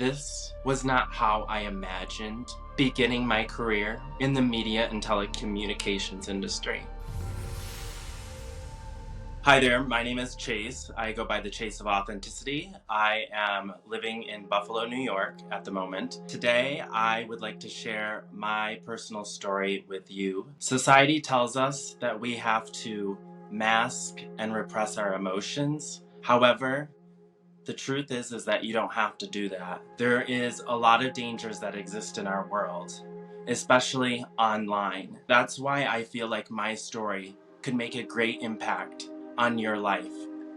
This was not how I imagined beginning my career in the media and telecommunications industry. Hi there, my name is Chase. I go by the Chase of Authenticity. I am living in Buffalo, New York at the moment. Today, I would like to share my personal story with you. Society tells us that we have to mask and repress our emotions. However, the truth is that you don't have to do that. There is a lot of dangers that exist in our world, especially online. That's why I feel like my story could make a great impact on your life,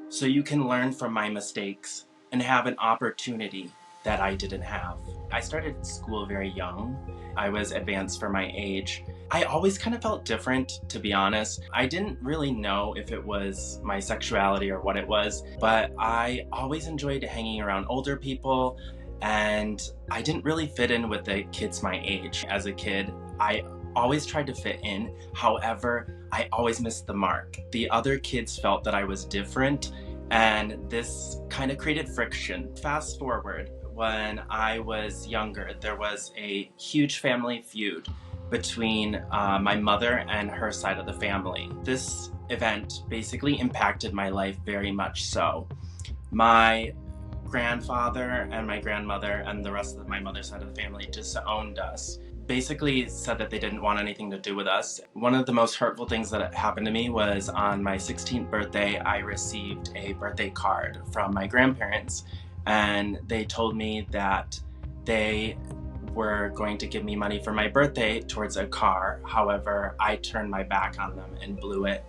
so you can learn from my mistakes and have an opportunity that I didn't have. I started school very young. I was advanced for my age. I always kind of felt different, to be honest. I didn't really know if it was my sexuality or what it was, but I always enjoyed hanging around older people, and I didn't really fit in with the kids my age. As a kid, I always tried to fit in. However, I always missed the mark. The other kids felt that I was different, and this kind of created friction. Fast forward, when I was younger, there was a huge family feud between my mother and her side of the family. This event basically impacted my life very much so. My grandfather and my grandmother and the rest of my mother's side of the family disowned us. Basically said that they didn't want anything to do with us. One of the most hurtful things that happened to me was on my 16th birthday, I received a birthday card from my grandparents, and they told me that they were going to give me money for my birthday towards a car. However, I turned my back on them and blew it,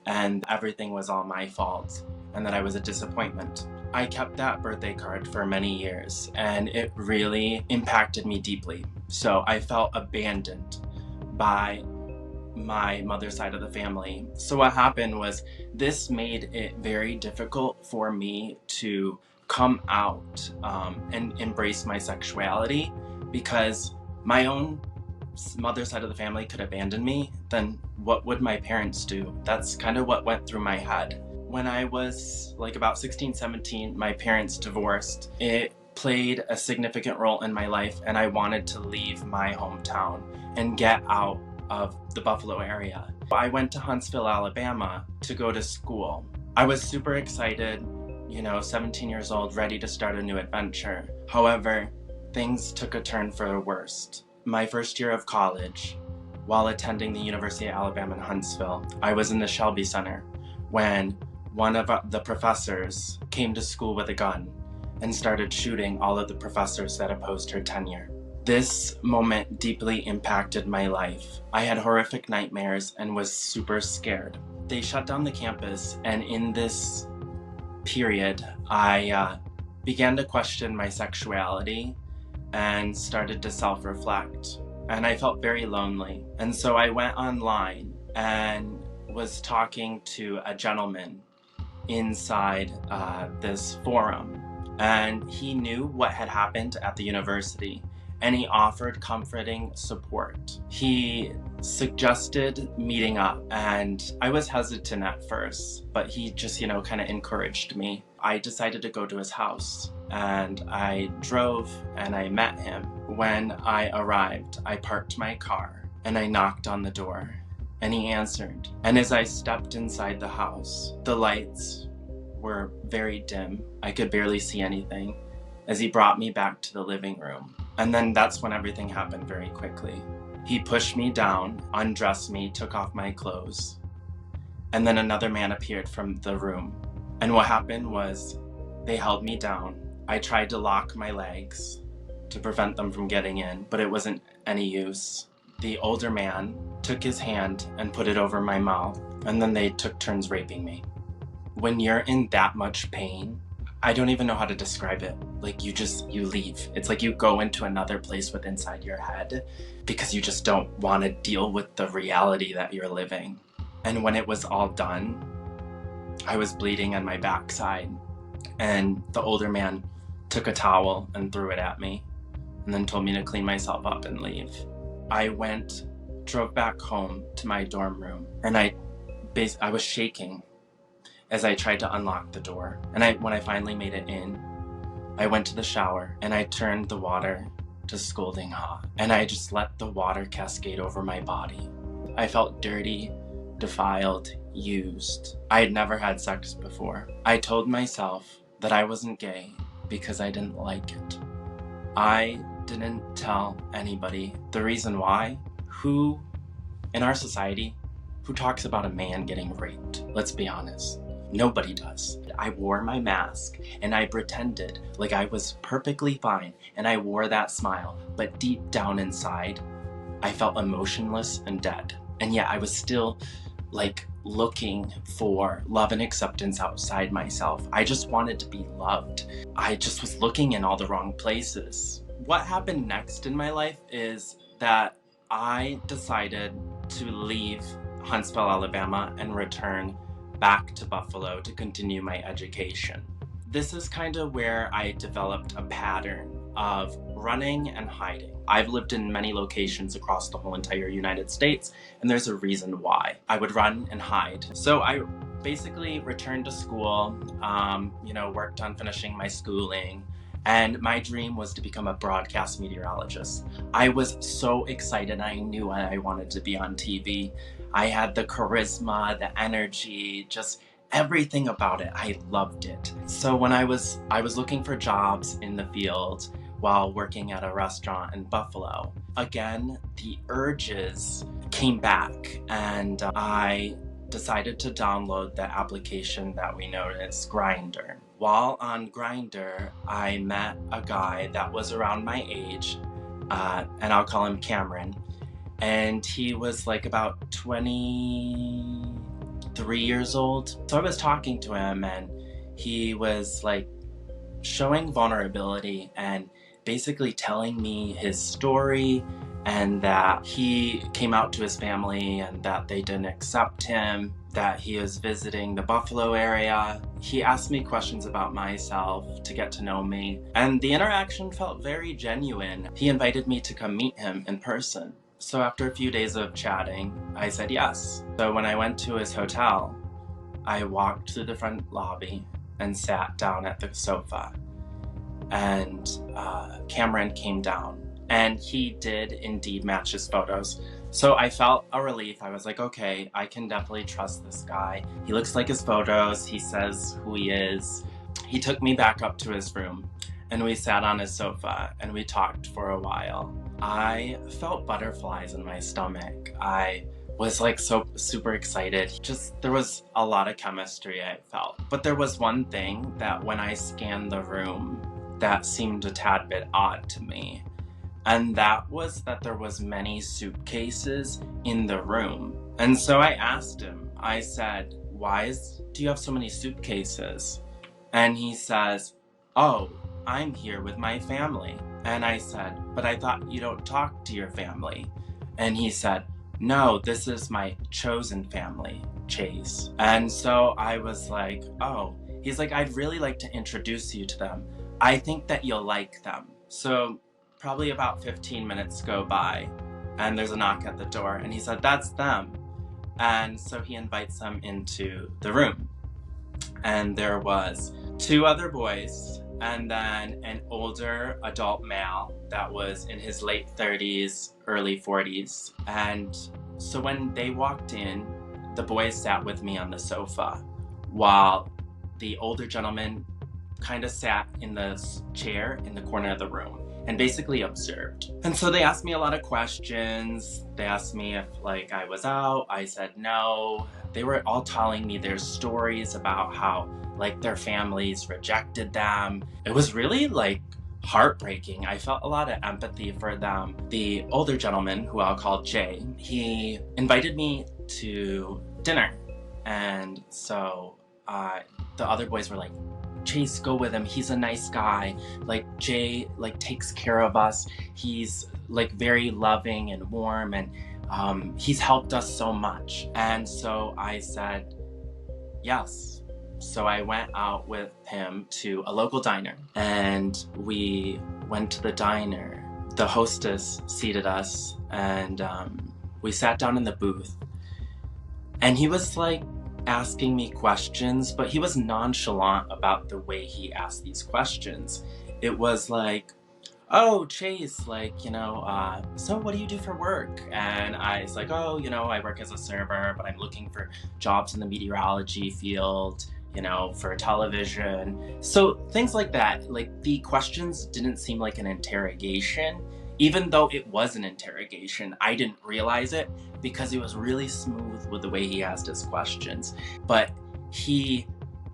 and everything was all my fault, and that I was a disappointment. I kept that birthday card for many years, and it really impacted me deeply. So I felt abandoned by my mother's side of the family. So what happened was, this made it very difficult for me to come out and embrace my sexuality, because my own mother's side of the family could abandon me. Then what would my parents do? That's kind of what went through my head. When I was like about 16, 17, my parents divorced. It played a significant role in my life, and I wanted to leave my hometown and get out of the Buffalo area. I went to Huntsville, Alabama to go to school. I was super excited, 17 years old, ready to start a new adventure. However, things took a turn for the worst. My first year of college, while attending the University of Alabama in Huntsville, I was in the Shelby Center when one of the professors came to school with a gun and started shooting all of the professors that opposed her tenure. This moment deeply impacted my life. I had horrific nightmares and was super scared. They shut down the campus, and in this period, I began to question my sexuality and started to self-reflect. And I felt very lonely. And so I went online and was talking to a gentleman inside this forum. And he knew what had happened at the university, and he offered comforting support. He suggested meeting up, and I was hesitant at first, but he just, kind of encouraged me. I decided to go to his house, and I drove and I met him. When I arrived, I parked my car and I knocked on the door, and he answered. And as I stepped inside the house, the lights were very dim. I could barely see anything as he brought me back to the living room. And then that's when everything happened very quickly. He pushed me down, undressed me, took off my clothes, and then another man appeared from the room. And what happened was, they held me down. I tried to lock my legs to prevent them from getting in, but it wasn't any use. The older man took his hand and put it over my mouth, and then they took turns raping me. When you're in that much pain, I don't even know how to describe it. Like, you leave. It's like you go into another place within inside your head, because you just don't want to deal with the reality that you're living. And when it was all done, I was bleeding on my backside, and the older man took a towel and threw it at me, and then told me to clean myself up and leave. I drove back home to my dorm room, and I was shaking as I tried to unlock the door. And when I finally made it in, I went to the shower and I turned the water to scalding hot, and I just let the water cascade over my body. I felt dirty, defiled, used. I had never had sex before. I told myself that I wasn't gay because I didn't like it. I didn't tell anybody. The reason why? Who in our society, who talks about a man getting raped? Let's be honest. Nobody does. I wore my mask and I pretended like I was perfectly fine and I wore that smile, but deep down inside, I felt emotionless and dead. And yet I was still looking for love and acceptance outside myself. I just wanted to be loved. I just was looking in all the wrong places. What happened next in my life is that I decided to leave Huntsville, Alabama and return back to Buffalo to continue my education. This is kind of where I developed a pattern of running and hiding. I've lived in many locations across the whole entire United States, and there's a reason why. I would run and hide. So I basically returned to school, worked on finishing my schooling, and my dream was to become a broadcast meteorologist. I was so excited. I knew I wanted to be on TV. I had the charisma, the energy, just everything about it. I loved it. So when I was looking for jobs in the field while working at a restaurant in Buffalo, again, the urges came back, and I decided to download the application that we know as Grindr. While on Grindr, I met a guy that was around my age, and I'll call him Cameron. And he was about 23 years old. So I was talking to him, and he was showing vulnerability and basically telling me his story, and that he came out to his family and that they didn't accept him, that he was visiting the Buffalo area. He asked me questions about myself to get to know me, and the interaction felt very genuine. He invited me to come meet him in person. So after a few days of chatting, I said yes. So when I went to his hotel, I walked through the front lobby and sat down at the sofa. And Cameron came down, and he did indeed match his photos. So I felt a relief. I was like, okay, I can definitely trust this guy. He looks like his photos. He says who he is. He took me back up to his room, and we sat on his sofa and we talked for a while. I felt butterflies in my stomach. I was so super excited. There was a lot of chemistry I felt. But there was one thing that when I scanned the room that seemed a tad bit odd to me. And that was that there was many suitcases in the room. And so I asked him, I said, do you have so many suitcases? And he says, oh, I'm here with my family. And I said, but I thought you don't talk to your family. And he said, no, this is my chosen family, Chase. And so I was like, oh. He's like, I'd really like to introduce you to them. I think that you'll like them. So probably about 15 minutes go by, and there's a knock at the door, and he said, that's them. And so he invites them into the room. And there was 2 other boys, and then an older adult male that was in his late 30s, early 40s. And so when they walked in, the boys sat with me on the sofa, while the older gentleman kind of sat in the chair in the corner of the room and basically observed. And so they asked me a lot of questions. They asked me if I was out. I said no. They were all telling me their stories about how their families rejected them. It was really heartbreaking. I felt a lot of empathy for them. The older gentleman, who I'll call Jay, he invited me to dinner. And so the other boys were like, Chase, go with him. He's a nice guy. Jay takes care of us. He's very loving and warm, and he's helped us so much. And so I said yes. So I went out with him to a local diner, and we went to the diner. The hostess seated us, and we sat down in the booth, and he was asking me questions, but he was nonchalant about the way he asked these questions. It was like, oh, Chase, like, so what do you do for work? And I was like, oh, I work as a server, but I'm looking for jobs in the meteorology field, for television. So things like that. Like, the questions didn't seem like an interrogation. Even though it was an interrogation, I didn't realize it because he was really smooth with the way he asked his questions. But he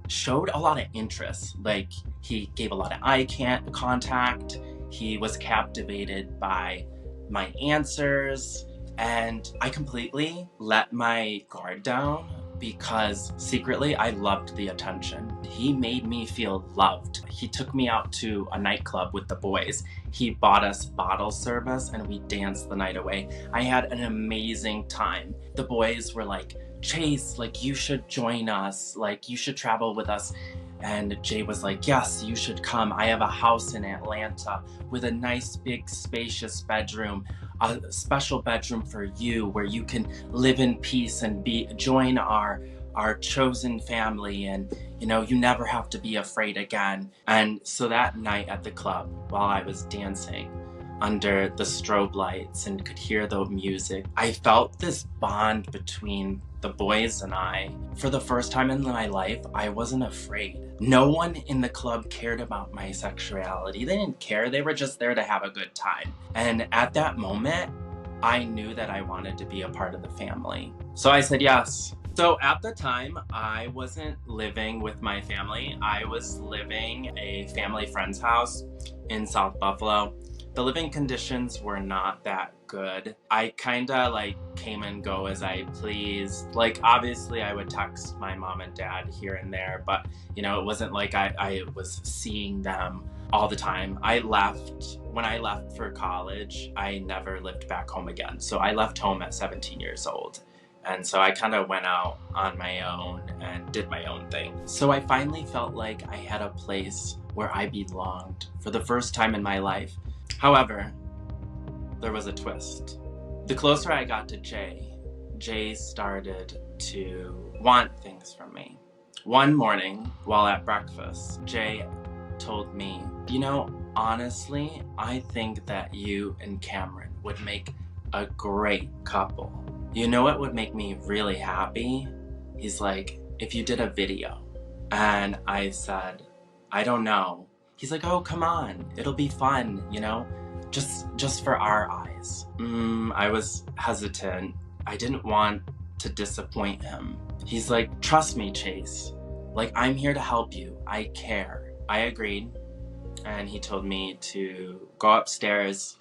showed a lot of interest. Like, he gave a lot of eye contact. He was captivated by my answers, and I completely let my guard down because secretly I loved the attention. He made me feel loved. He took me out to a nightclub with the boys. He bought us bottle service and we danced the night away. I had an amazing time. The boys were like, Chase, like, you should join us, like, you should travel with us. And Jay was like, yes, you should come. I have a house in Atlanta with a nice big spacious bedroom, a special bedroom for you where you can live in peace and join our chosen family, and you never have to be afraid again. And so that night at the club, while I was dancing under the strobe lights and could hear the music, I felt this bond between the boys and I. For the first time in my life, I wasn't afraid. No one in the club cared about my sexuality. They didn't care. They were just there to have a good time. And at that moment, I knew that I wanted to be a part of the family. So I said yes. So at the time, I wasn't living with my family. I was living at a family friend's house in South Buffalo. The living conditions were not that good. I kinda like came and go as I pleased. Like, obviously I would text my mom and dad here and there, but it wasn't like I was seeing them all the time. When I left for college, I never lived back home again. So I left home at 17 years old. And so I kind of went out on my own and did my own thing. So I finally felt like I had a place where I belonged for the first time in my life. However, there was a twist. The closer I got to Jay started to want things from me. One morning, while at breakfast, Jay told me, honestly, I think that you and Cameron would make a great couple. You know what would make me really happy? He's like, if you did a video. And I said, I don't know. He's like, oh, come on, it'll be fun, just for our eyes. I was hesitant. I didn't want to disappoint him. He's like, trust me, Chase. Like, I'm here to help you. I care. I agreed. And he told me to go upstairs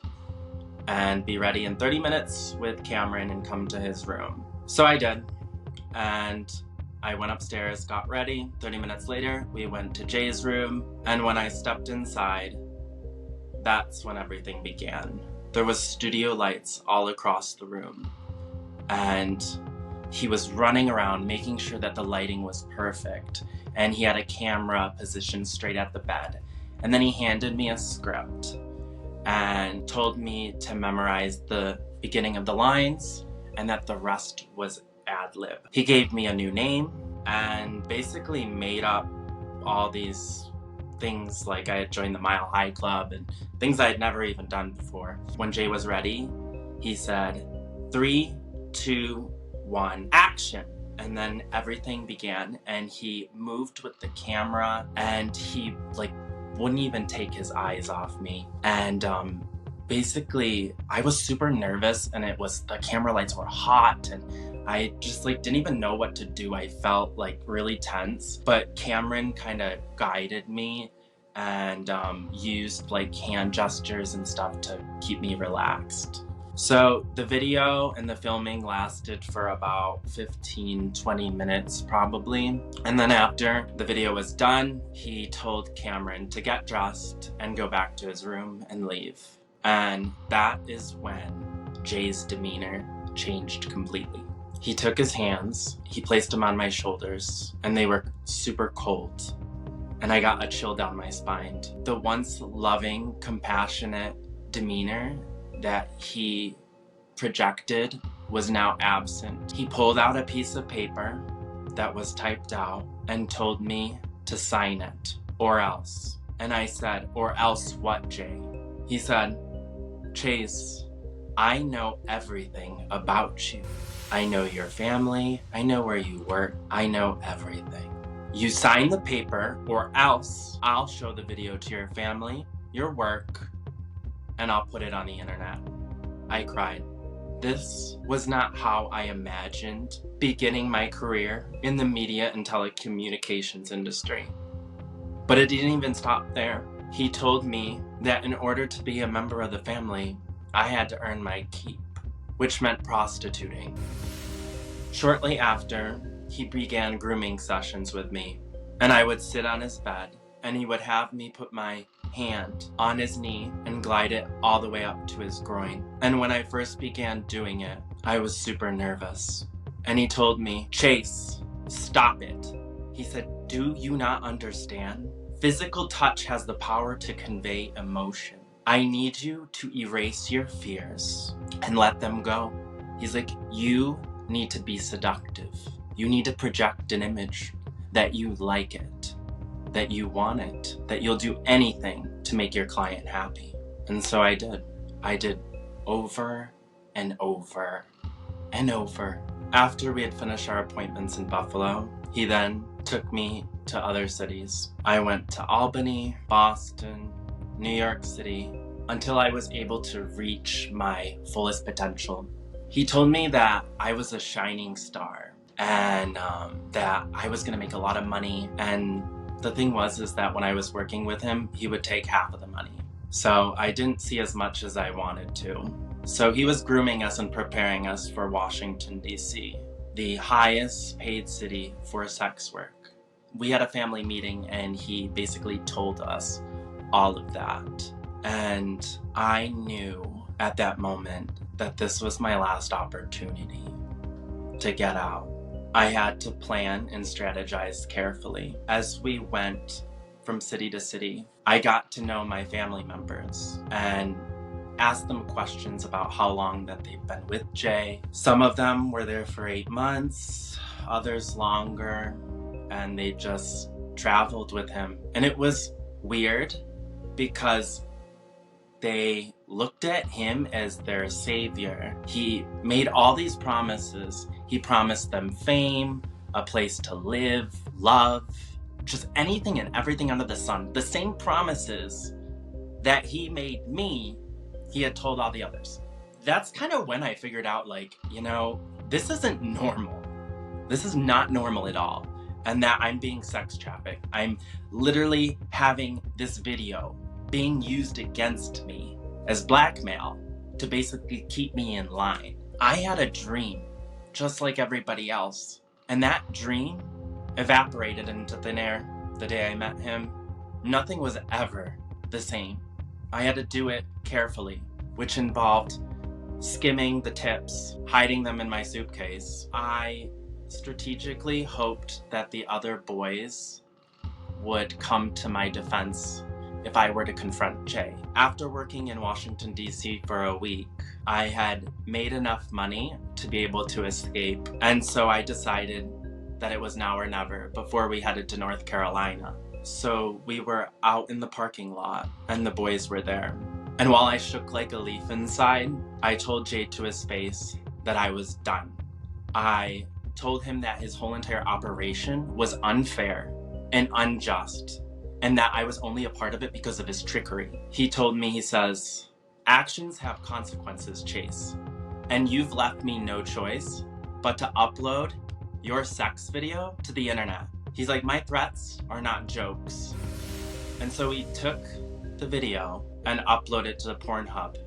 and be ready in 30 minutes with Cameron and come to his room. So I did. And I went upstairs, got ready. 30 minutes later, we went to Jay's room. And when I stepped inside, that's when everything began. There was studio lights all across the room. And he was running around making sure that the lighting was perfect. And he had a camera positioned straight at the bed. And then he handed me a script and told me to memorize the beginning of the lines and that the rest was ad-lib. He gave me a new name and basically made up all these things, like I had joined the Mile High Club and things I had never even done before. When Jay was ready, he said, 3, 2, 1, action. And then everything began, and he moved with the camera, and he wouldn't even take his eyes off me. And basically I was super nervous, and the camera lights were hot, and I just didn't even know what to do. I felt really tense, but Cameron kind of guided me and used hand gestures and stuff to keep me relaxed. So the video and the filming lasted for about 15-20 minutes probably. And then after the video was done, he told Cameron to get dressed and go back to his room and leave. And that is when Jay's demeanor changed completely. He took his hands, he placed them on my shoulders, and they were super cold. And I got a chill down my spine. The once loving, compassionate demeanor that he projected was now absent. He pulled out a piece of paper that was typed out and told me to sign it or else. And I said, "Or else what, Jay?" He said, "Chase, I know everything about you. I know your family. I know where you work. I know everything. You sign the paper, or else I'll show the video to your family, your work, and I'll put it on the internet." I cried. This was not how I imagined beginning my career in the media and telecommunications industry. But it didn't even stop there. He told me that in order to be a member of the family, I had to earn my keep, which meant prostituting. Shortly after, he began grooming sessions with me, and I would sit on his bed, and he would have me put my hand on his knee and glide it all the way up to his groin. And when I first began doing it, I was super nervous. And he told me, "Chase, stop it." He said, "Do you not understand? Physical touch has the power to convey emotion. I need you to erase your fears and let them go." He's like, "You need to be seductive. You need to project an image that you like it, that you want it, that you'll do anything to make your client happy." And so I did. I did over and over and over. After we had finished our appointments in Buffalo, he then took me to other cities. I went to Albany, Boston, New York City, until I was able to reach my fullest potential. He told me that I was a shining star and that I was gonna make a lot of money. And the thing is that when I was working with him, he would take half of the money. So I didn't see as much as I wanted to. So he was grooming us and preparing us for Washington, D.C., the highest paid city for sex work. We had a family meeting and he basically told us all of that. And I knew at that moment that this was my last opportunity to get out. I had to plan and strategize carefully. As we went from city to city, I got to know my family members and asked them questions about how long that they've been with Jay. Some of them were there for 8 months, others longer, and they just traveled with him. And it was weird because they looked at him as their savior. He made all these promises. He promised them fame, a place to live, love, just anything and everything under the sun. The same promises that he made me, he had told all the others. That's kind of when I figured out, like, this isn't normal. This is not normal at all. And that I'm being sex trafficked. I'm literally having this video being used against me as blackmail to basically keep me in line. I had a dream, just like everybody else. And that dream evaporated into thin air the day I met him. Nothing was ever the same. I had to do it carefully, which involved skimming the tips, hiding them in my suitcase. I strategically hoped that the other boys would come to my defense if I were to confront Jay. After working in Washington, D.C. for a week, I had made enough money to be able to escape. And so I decided that it was now or never before we headed to North Carolina. So we were out in the parking lot and the boys were there. And while I shook like a leaf inside, I told Jay to his face that I was done. I told him that his whole entire operation was unfair and unjust, and that I was only a part of it because of his trickery. He told me, he says, "Actions have consequences, Chase, and you've left me no choice but to upload your sex video to the internet." He's like, "My threats are not jokes." And so he took the video and uploaded it to Pornhub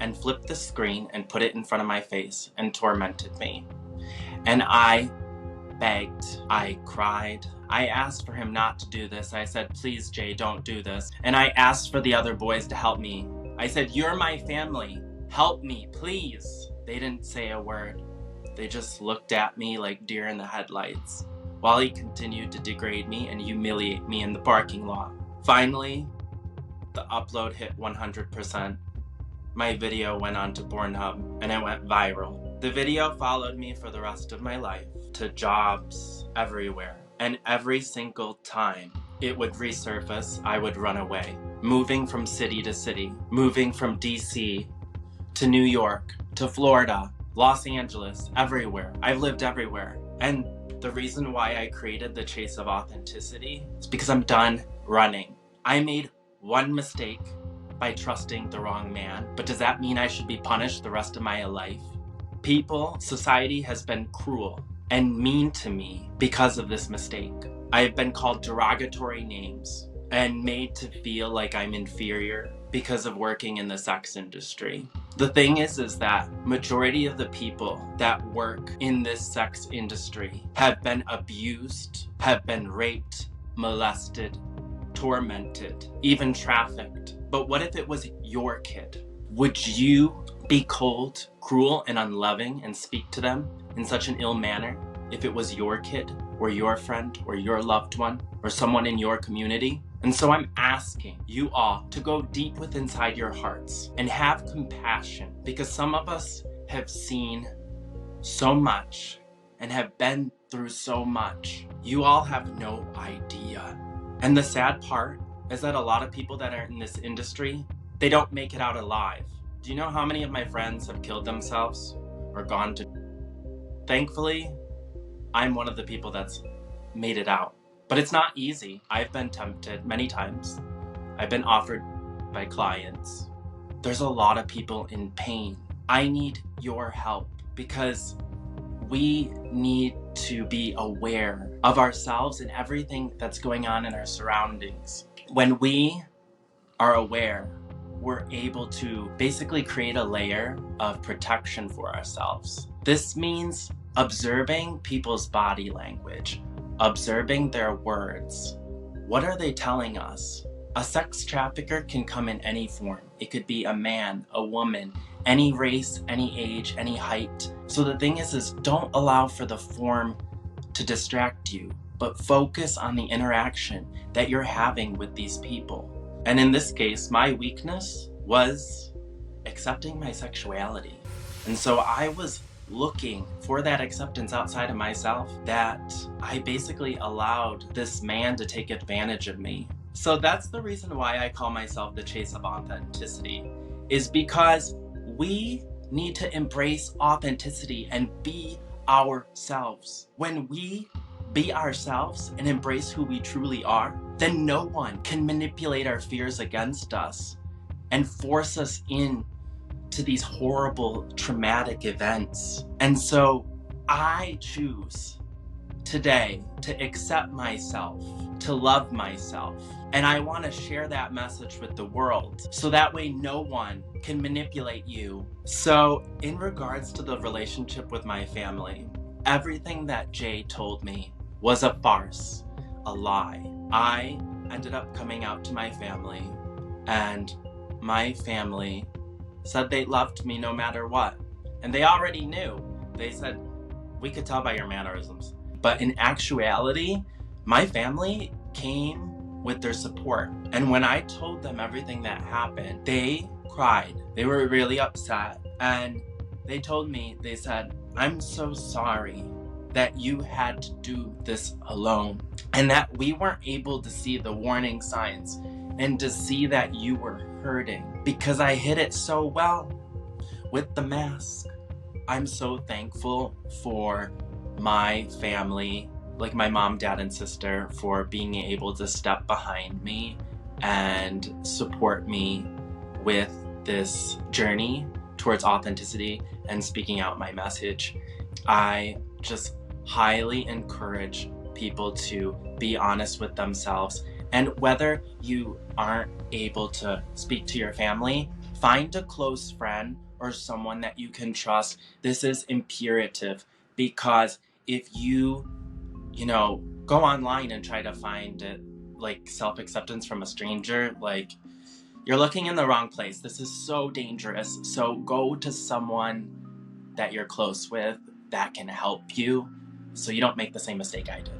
and flipped the screen and put it in front of my face and tormented me. And I begged, I cried. I asked for him not to do this. I said, "Please, Jay, don't do this." And I asked for the other boys to help me. I said, "You're my family. Help me, please." They didn't say a word. They just looked at me like deer in the headlights while he continued to degrade me and humiliate me in the parking lot. Finally, the upload hit 100%. My video went onto Pornhub and it went viral. The video followed me for the rest of my life to jobs everywhere. And every single time it would resurface, I would run away. Moving from city to city, moving from DC to New York to Florida, Los Angeles, everywhere. I've lived everywhere. And the reason why I created the Chase of Authenticity is because I'm done running. I made one mistake by trusting the wrong man, but does that mean I should be punished the rest of my life? Society has been cruel and mean to me because of this mistake. I have been called derogatory names and made to feel like I'm inferior because of working in the sex industry. The thing is that majority of the people that work in this sex industry have been abused, have been raped, molested, tormented, even trafficked. But what if it was your kid? Would you be cold, cruel, and unloving and speak to them in such an ill manner if it was your kid or your friend or your loved one or someone in your community? And so I'm asking you all to go deep within inside your hearts and have compassion, because some of us have seen so much and have been through so much. You all have no idea. And the sad part is that a lot of people that are in this industry, they don't make it out alive. Do you know how many of my friends have killed themselves or gone to... Thankfully, I'm one of the people that's made it out. But it's not easy. I've been tempted many times. I've been offered by clients. There's a lot of people in pain. I need your help because we need to be aware of ourselves and everything that's going on in our surroundings. When we are aware, we're able to basically create a layer of protection for ourselves. This means observing people's body language, observing their words. What are they telling us? A sex trafficker can come in any form. It could be a man, a woman, any race, any age, any height. So the thing is don't allow for the form to distract you, but focus on the interaction that you're having with these people. And in this case, my weakness was accepting my sexuality. And so I was looking for that acceptance outside of myself, that I basically allowed this man to take advantage of me. So that's the reason why I call myself the Chase of Authenticity, is because we need to embrace authenticity and be ourselves. When we be ourselves and embrace who we truly are, then no one can manipulate our fears against us and force us in to these horrible, traumatic events. And so I choose today to accept myself, to love myself. And I want to share that message with the world so that way no one can manipulate you. So in regards to the relationship with my family, everything that Jay told me was a farce, a lie. I ended up coming out to my family, and my family said they loved me no matter what. And they already knew. They said, we could tell by your mannerisms. But in actuality, my family came with their support. And when I told them everything that happened, they cried. They were really upset. And they told me, they said, I'm so sorry that you had to do this alone, and that we weren't able to see the warning signs and to see that you were hurting because I hid it so well with the mask. I'm so thankful for my family, like my mom, dad, and sister, for being able to step behind me and support me with this journey towards authenticity and speaking out my message. I just highly encourage people to be honest with themselves. And whether you aren't able to speak to your family, find a close friend or someone that you can trust. This is imperative, because if you go online and try to find it, like self-acceptance from a stranger, like you're looking in the wrong place. This is so dangerous. So go to someone that you're close with that can help you so you don't make the same mistake I did.